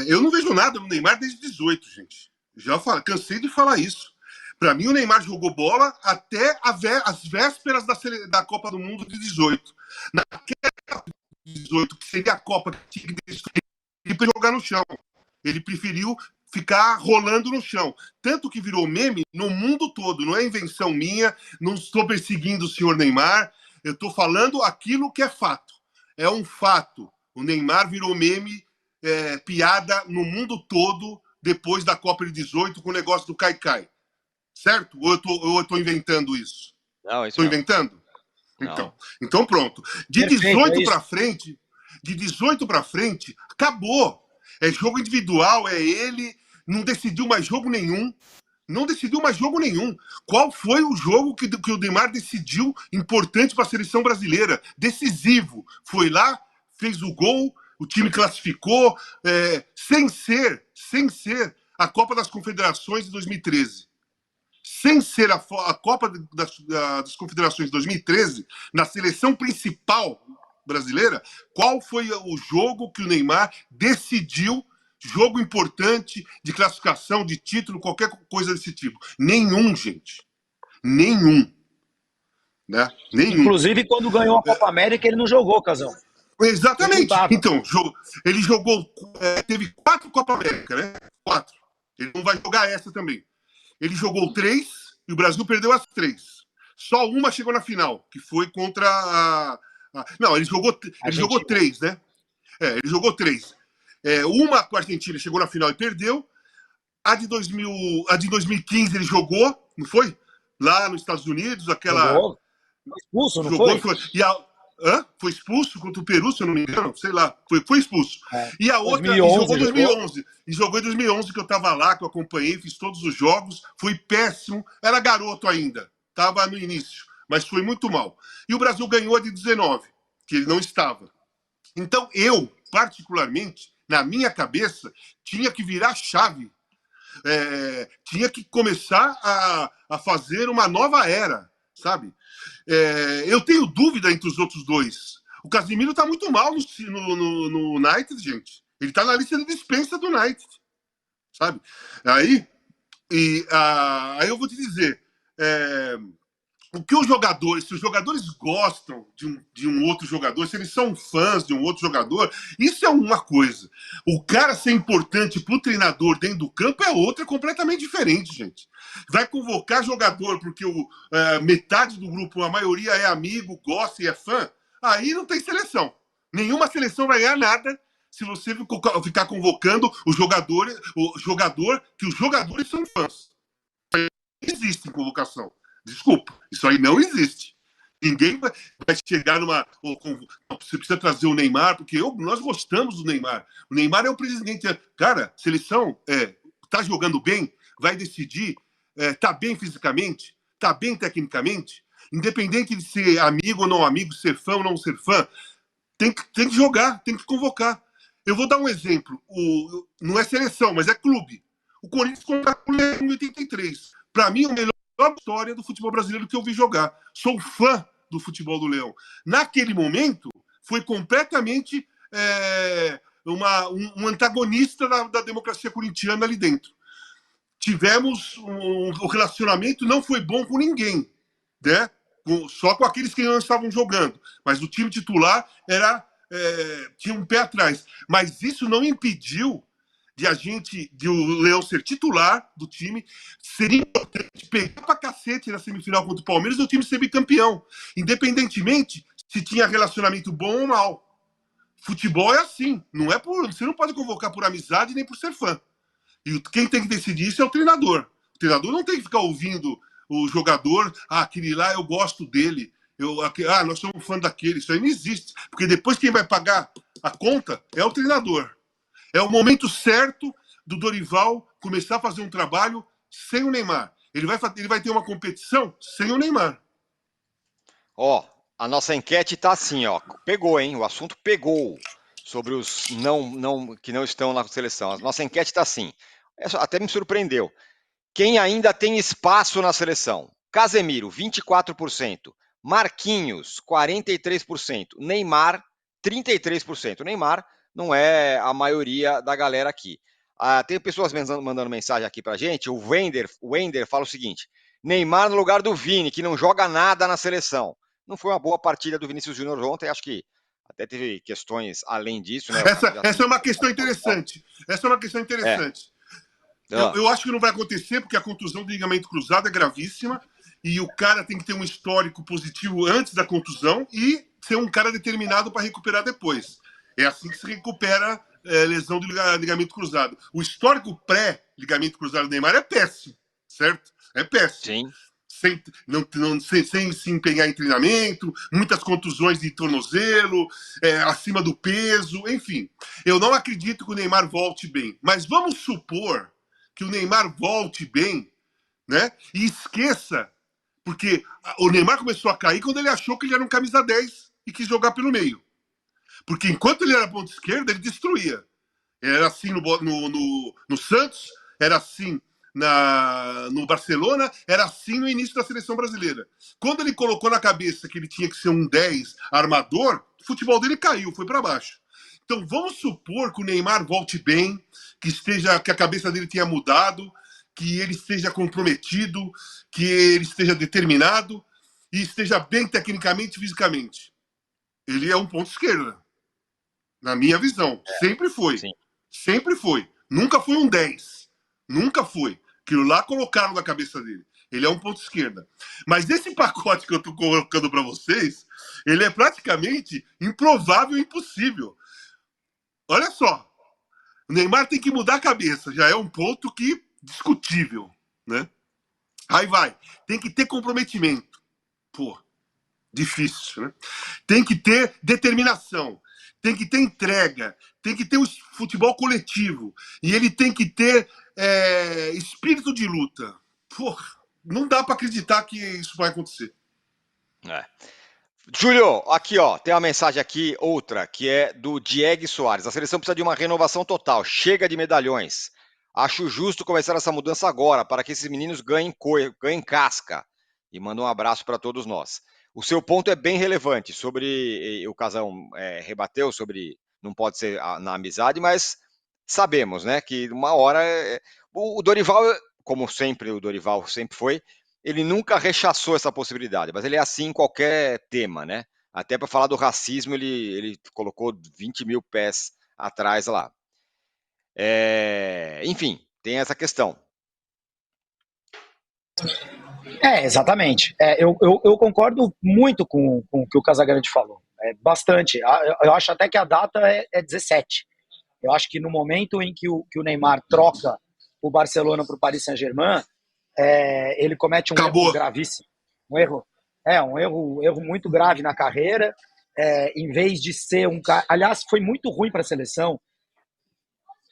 Eu não vejo nada no Neymar desde 18, gente. Cansei de falar isso. Para mim, o Neymar jogou bola até as vésperas da Copa do Mundo de 18. Naquela 18, que seria a Copa que tinha que destruir, ele preferiu jogar no chão. Ele preferiu ficar rolando no chão. Tanto que virou meme no mundo todo. Não é invenção minha, não estou perseguindo o senhor Neymar. Eu estou falando aquilo que é fato. É um fato. O Neymar virou meme, piada no mundo todo depois da Copa de 18 com o negócio do Caicai. Certo? Ou eu estou inventando isso? Não, isso estou mesmo. Inventando? Então pronto. De 18 para frente, acabou. É jogo individual, é ele, não decidiu mais jogo nenhum. Não decidiu mais jogo nenhum. Qual foi o jogo que o Neymar decidiu importante para a seleção brasileira? Decisivo. Foi lá, fez o gol, o time classificou, sem ser a Copa das Confederações de 2013. Sem ser a Copa das Confederações de 2013, na seleção principal brasileira, qual foi o jogo que o Neymar decidiu, jogo importante de classificação, de título, qualquer coisa desse tipo? Nenhum, gente. Nenhum. Né? Nenhum. Inclusive, quando ganhou a Copa América, ele não jogou, Casão. Exatamente. Então, ele jogou, teve 4 Copa América, né? 4. Ele não vai jogar essa também. Ele jogou 3 e o Brasil perdeu as 3. Só uma chegou na final, que foi contra Não, ele jogou 3, né? Ele jogou 3. Uma com a Argentina chegou na final e perdeu. A de 2015 ele jogou, não foi? Lá nos Estados Unidos, aquela... Jogou? Foi expulso, não foi? Foi expulso contra o Peru, se eu não me engano, sei lá, foi expulso. E a outra 2011, jogou em 2011. E jogou em 2011, que eu estava lá, que eu acompanhei, fiz todos os jogos, foi péssimo, era garoto ainda, estava no início, mas foi muito mal. E o Brasil ganhou a de 19, que ele não estava. Então eu, particularmente, na minha cabeça, tinha que virar chave. Tinha que começar a fazer uma nova era, sabe? Eu tenho dúvida entre os outros dois. O Casemiro está muito mal no United, gente. Ele está na lista de dispensa do United, sabe? Aí eu vou te dizer, o que os jogadores, se os jogadores gostam de um outro jogador, se eles são fãs de um outro jogador, isso é uma coisa. O cara ser importante para o treinador dentro do campo é outra, completamente diferente, gente. Vai convocar jogador porque metade do grupo, a maioria é amigo, gosta e é fã, aí não tem seleção. Nenhuma seleção vai ganhar nada se você ficar convocando o jogador que os jogadores são fãs. Não existe convocação. Desculpa, isso aí não existe. Ninguém vai chegar numa... Você precisa trazer o Neymar, porque nós gostamos do Neymar. O Neymar é o presidente. Cara, seleção tá jogando bem, vai decidir, tá bem fisicamente, tá bem tecnicamente, independente de ser amigo ou não amigo, ser fã ou não ser fã, tem que jogar, tem que convocar. Eu vou dar um exemplo. Não é seleção, mas é clube. O Corinthians contratou o Leão em 83. Para mim, o melhor história do futebol brasileiro que eu vi jogar. Sou fã do futebol do Leão. Naquele momento, foi completamente um antagonista da democracia corintiana ali dentro. Tivemos o relacionamento não foi bom com ninguém, né? Só com aqueles que não estavam jogando. Mas o time titular tinha um pé atrás. Mas isso não impediu de o Leão ser titular do time. Seria importante pegar pra cacete na semifinal contra o Palmeiras e o time ser bicampeão, independentemente se tinha relacionamento bom ou mal. Futebol é assim, você não pode convocar por amizade nem por ser fã. E quem tem que decidir isso é o treinador. O treinador não tem que ficar ouvindo o jogador, aquele lá eu gosto dele, nós somos fã daquele. Isso aí não existe, porque depois quem vai pagar a conta é o treinador. É o momento certo do Dorival começar a fazer um trabalho sem o Neymar. Ele vai ter uma competição sem o Neymar. A nossa enquete tá assim, pegou, hein? O assunto pegou sobre os que não estão na seleção. A nossa enquete tá assim. Até me surpreendeu. Quem ainda tem espaço na seleção? Casemiro, 24%. Marquinhos, 43%. Neymar, 33%. Neymar não é a maioria da galera aqui. Tem pessoas mandando mensagem aqui pra gente. O Wender fala o seguinte: Neymar no lugar do Vini, que não joga nada na seleção. Não foi uma boa partida do Vinícius Júnior ontem, acho que até teve questões além disso, né? Essa é uma questão interessante. Essa é uma questão interessante. Eu acho que não vai acontecer, porque a contusão do ligamento cruzado é gravíssima e o cara tem que ter um histórico positivo antes da contusão e ser um cara determinado para recuperar depois. É assim que se recupera lesão do ligamento cruzado. O histórico pré-ligamento cruzado do Neymar é péssimo, certo? É péssimo. Sim. Sem se empenhar em treinamento, muitas contusões de tornozelo, acima do peso, enfim. Eu não acredito que o Neymar volte bem, mas vamos supor que o Neymar volte bem, né? E esqueça, porque o Neymar começou a cair quando ele achou que ele era um camisa 10 e quis jogar pelo meio. Porque enquanto ele era ponta esquerda, ele destruía. Era assim no Santos, era assim no Barcelona, era assim no início da seleção brasileira. Quando ele colocou na cabeça que ele tinha que ser um 10 armador, o futebol dele caiu, foi para baixo. Então vamos supor que o Neymar volte bem, que a cabeça dele tenha mudado, que ele esteja comprometido, que ele esteja determinado e esteja bem tecnicamente e fisicamente. Ele é um ponto esquerda, na minha visão. Sempre foi. Sim. Sempre foi. Nunca foi um 10. Nunca foi. Aquilo lá colocaram na cabeça dele. Ele é um ponto esquerda. Mas esse pacote que eu estou colocando para vocês, ele é praticamente improvável e impossível. Olha só. O Neymar tem que mudar a cabeça. Já é um ponto que discutível, né? Aí vai. Tem que ter comprometimento. Pô, difícil, né? Tem que ter determinação. Tem que ter entrega. Tem que ter o futebol coletivo. E ele tem que ter espírito de luta. Pô, não dá para acreditar que isso vai acontecer. Júlio, aqui ó, tem uma mensagem aqui, outra, que é do Diego Soares. A seleção precisa de uma renovação total, chega de medalhões. Acho justo começar essa mudança agora, para que esses meninos ganhem casca. E manda um abraço para todos nós. O seu ponto é bem relevante, sobre, o Casão rebateu sobre, não pode ser na amizade, mas sabemos, né, que uma hora, o Dorival, como sempre, o Dorival sempre foi, ele nunca rechaçou essa possibilidade, mas ele é assim em qualquer tema, né? Até para falar do racismo, ele colocou 20 mil pés atrás lá. Enfim, tem essa questão. Exatamente. Eu concordo muito com o que o Casagrande falou. Bastante. Eu acho até que a data é 17. Eu acho que no momento em que o Neymar troca o Barcelona para o Paris Saint-Germain, ele comete um erro gravíssimo. Um erro muito grave na carreira. Em vez de ser um cara. Aliás, foi muito ruim para a seleção,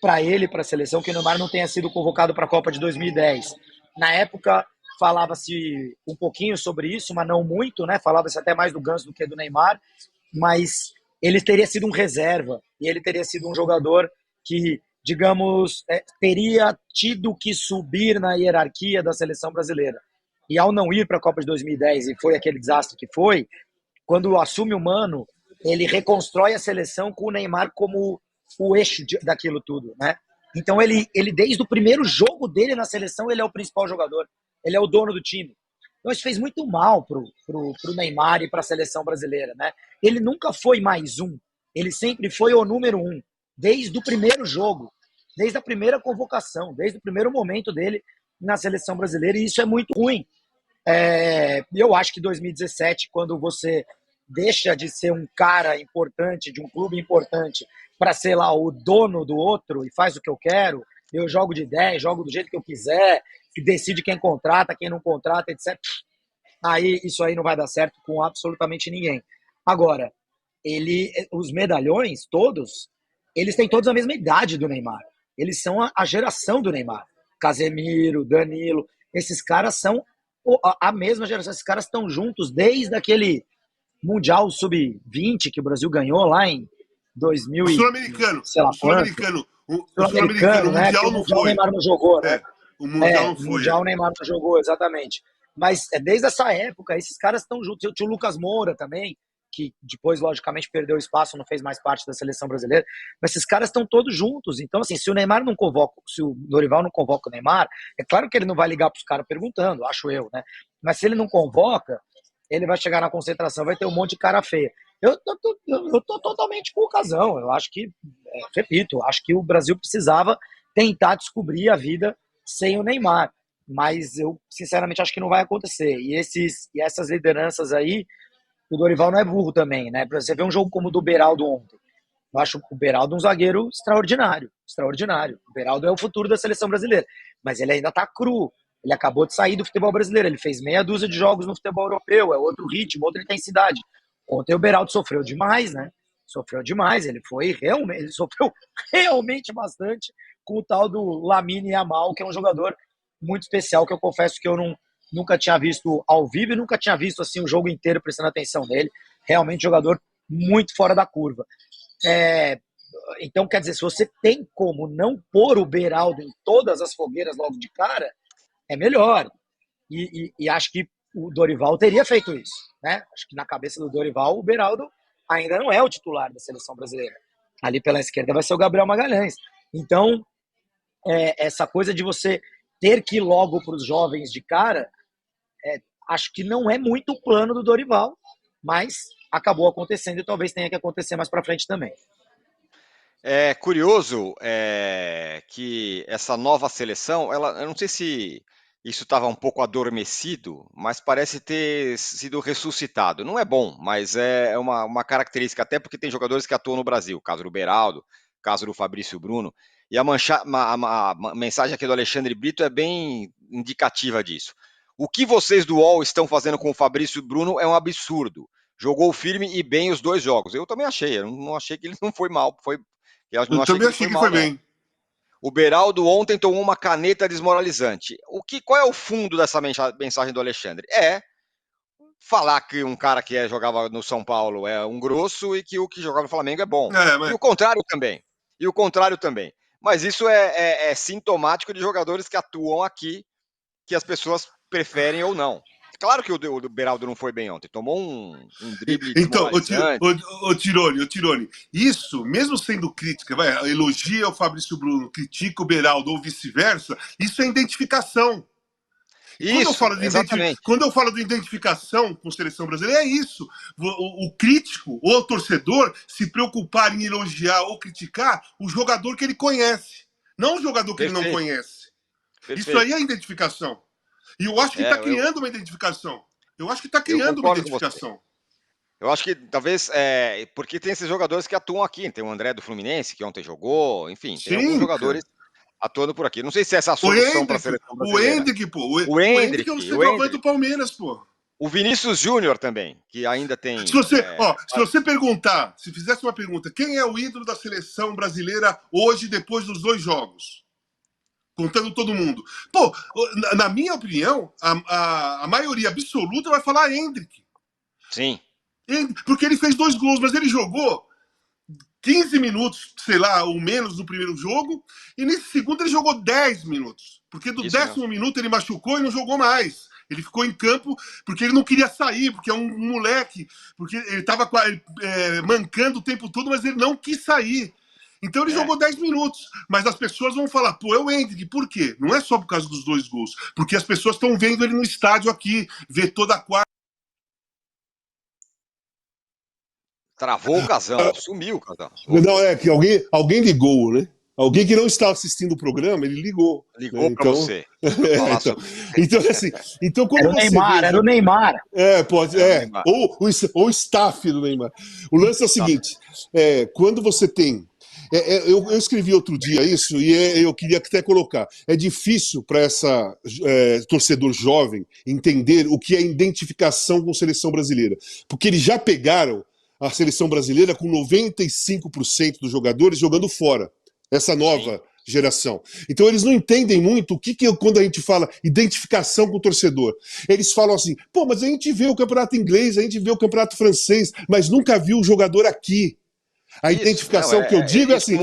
para ele, para a seleção, que o Neymar não tenha sido convocado para a Copa de 2010. Na época, falava-se um pouquinho sobre isso, mas não muito, né? Falava-se até mais do Ganso do que do Neymar, mas ele teria sido um reserva e ele teria sido um jogador que, digamos, teria tido que subir na hierarquia da seleção brasileira. E ao não ir para a Copa de 2010, e foi aquele desastre que foi, quando assume o Mano, ele reconstrói a seleção com o Neymar como o eixo daquilo tudo, né? Então ele desde o primeiro jogo dele na seleção, ele é o principal jogador, ele é o dono do time. Então isso fez muito mal pro Neymar e para a seleção brasileira, né? Ele nunca foi mais um, ele sempre foi o número um, desde o primeiro jogo, desde a primeira convocação, desde o primeiro momento dele na seleção brasileira, e isso é muito ruim. Eu acho que 2017, quando você deixa de ser um cara importante, de um clube importante, para ser lá o dono do outro e faz o que eu quero, eu jogo de 10, jogo do jeito que eu quiser, que decide quem contrata, quem não contrata, etc. Isso aí não vai dar certo com absolutamente ninguém. Agora, os medalhões, todos, eles têm todos a mesma idade do Neymar. Eles são a geração do Neymar. Casemiro, Danilo, esses caras são a mesma geração. Esses caras estão juntos desde aquele Mundial Sub-20 que o Brasil ganhou lá em 2000 o Sul-Americano. O Mundial não foi. O Neymar não jogou, né? O Mundial não foi. O Mundial Neymar não jogou, exatamente. Mas desde essa época, esses caras estão juntos. Tinha o Lucas Moura também, que depois, logicamente, perdeu espaço, não fez mais parte da seleção brasileira, mas esses caras estão todos juntos. Então, assim, se o Neymar não convoca, se o Dorival não convoca o Neymar, é claro que ele não vai ligar para os caras perguntando, acho eu, né? Mas se ele não convoca, ele vai chegar na concentração, vai ter um monte de cara feia. Eu tô totalmente com o Casão. Eu acho que, repito, acho que o Brasil precisava tentar descobrir a vida sem o Neymar. Mas eu, sinceramente, acho que não vai acontecer. E essas lideranças aí, o Dorival não é burro também, né? Você vê um jogo como o do Beraldo ontem. Eu acho o Beraldo um zagueiro extraordinário. Extraordinário. O Beraldo é o futuro da seleção brasileira. Mas ele ainda tá cru. Ele acabou de sair do futebol brasileiro. Ele fez meia dúzia de jogos no futebol europeu. É outro ritmo, outra intensidade. Ontem o Beraldo sofreu demais, né? Sofreu demais. Ele sofreu realmente bastante com o tal do Lamine Yamal, que é um jogador muito especial, que eu confesso que eu nunca tinha visto ao vivo e nunca tinha visto assim o jogo inteiro prestando atenção nele. Realmente jogador muito fora da curva. Então, quer dizer, se você tem como não pôr o Beraldo em todas as fogueiras logo de cara, é melhor. E acho que o Dorival teria feito isso, né? Acho que na cabeça do Dorival, o Beraldo ainda não é o titular da seleção brasileira. Ali pela esquerda vai ser o Gabriel Magalhães. Então, essa coisa de você ter que ir logo para os jovens de cara, acho que não é muito o plano do Dorival, mas acabou acontecendo e talvez tenha que acontecer mais para frente também. É curioso que essa nova seleção, eu não sei se isso estava um pouco adormecido, mas parece ter sido ressuscitado. Não é bom, mas é uma característica, até porque tem jogadores que atuam no Brasil, caso do Beraldo, caso do Fabrício Bruno, e a mensagem aqui do Alexandre Brito é bem indicativa disso. O que vocês do UOL estão fazendo com o Fabrício Bruno é um absurdo. Jogou firme e bem os 2 jogos. Eu também achei, eu não achei que ele não foi mal, eu também achei que foi bem. O Beraldo ontem tomou uma caneta desmoralizante. Qual é o fundo dessa mensagem do Alexandre? Falar que um cara que jogava no São Paulo é um grosso e que o que jogava no Flamengo é bom. E o contrário também. Mas isso é sintomático de jogadores que atuam aqui, que as pessoas preferem ou não. Claro que o Beraldo não foi bem ontem, tomou um drible desmoralizante. Então, Tirone, isso, mesmo sendo crítica, elogia o Fabrício Bruno, critica o Beraldo ou vice-versa, isso é identificação. Quando eu falo de identificação com a seleção brasileira, é isso. O crítico ou o torcedor se preocupar em elogiar ou criticar o jogador que ele conhece, não o jogador que ele não conhece. Perfeito. Isso aí é identificação. E eu acho que está criando uma identificação. Eu acho que talvez, porque tem esses jogadores que atuam aqui. Tem o André do Fluminense, que ontem jogou. Enfim, tem alguns jogadores atuando por aqui. Não sei se essa é a solução para a seleção brasileira. O Hendrick é o centroavante do Palmeiras, pô. O Vinícius Júnior também, que ainda tem... Se você perguntar, se fizesse uma pergunta, quem é o ídolo da seleção brasileira hoje, depois dos 2 jogos? Contando todo mundo. Pô, na minha opinião, a maioria absoluta vai falar Hendrick. Sim. Porque ele fez 2 gols, mas ele jogou 15 minutos, sei lá, ou menos no primeiro jogo, e nesse segundo ele jogou 10 minutos. Porque do 10º minuto ele machucou e não jogou mais. Ele ficou em campo porque ele não queria sair, porque é um moleque, porque ele estava mancando o tempo todo, mas ele não quis sair. Então ele jogou 10 minutos, mas as pessoas vão falar, pô, é o Hendrick, por quê? Não é só por causa dos 2 gols, porque as pessoas estão vendo ele no estádio aqui, vê toda a quarta. Travou o Casão, sumiu o Casão. Não, é que alguém ligou, né? Alguém que não estava assistindo o programa, ele ligou. Ligou né? Para você. Então como era o Neymar, era o Neymar. Neymar. Ou o staff do Neymar. O lance é o seguinte, quando você tem... eu escrevi outro dia isso e eu queria até colocar. É difícil para essa torcedor jovem entender o que é identificação com a seleção brasileira. Porque eles já pegaram a seleção brasileira com 95% dos jogadores jogando fora. Essa nova geração. Então eles não entendem muito o que quando a gente fala identificação com o torcedor. Eles falam assim, pô, mas a gente vê o campeonato inglês, a gente vê o campeonato francês, mas nunca viu o jogador aqui. A identificação que eu digo é assim...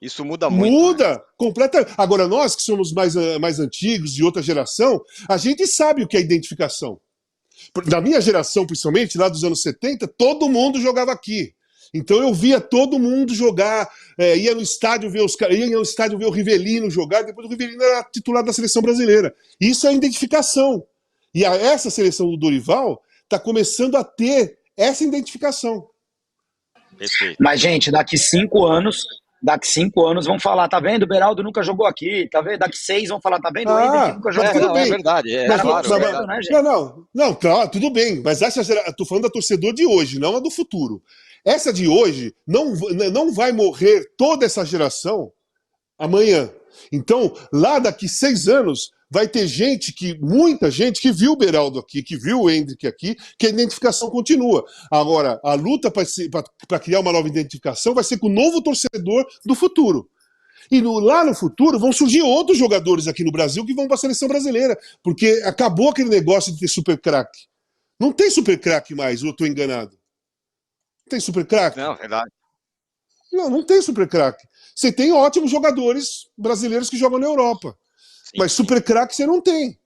Isso muda muito. Muda completamente. Agora, nós que somos mais antigos, de outra geração, a gente sabe o que é identificação. na minha geração, principalmente, lá dos anos 70, todo mundo jogava aqui. Então eu via todo mundo jogar, ia no estádio ver os caras, ia no estádio ver o Rivelino jogar, depois o Rivelino era titular da seleção brasileira. Isso é identificação. E essa seleção do Dorival está começando a ter essa identificação. Perfeito. Mas, gente, daqui 5 anos vão falar, tá vendo? O Beraldo nunca jogou aqui, tá vendo? Daqui 6 vão falar, tá vendo? O Hendrick nunca jogou tudo aqui. bem. É verdade, Mas, claro. mas, É verdade. Né, gente? não, tá, tudo bem. Mas tô falando da torcedor de hoje, não a do futuro. Essa de hoje não vai morrer toda essa geração amanhã. Então, lá daqui 6 anos, vai ter muita gente que viu o Beraldo aqui, que viu o Hendrick aqui, que a identificação continua. Agora, a luta para criar uma nova identificação vai ser com o novo torcedor do futuro. E lá no futuro vão surgir outros jogadores aqui no Brasil que vão para a seleção brasileira, porque acabou aquele negócio de ter super craque. Não tem super craque mais, ou eu estou enganado? Não tem super craque? Não, verdade. Não tem super craque. Você tem ótimos jogadores brasileiros que jogam na Europa. Sim, Mas super craque você não tem.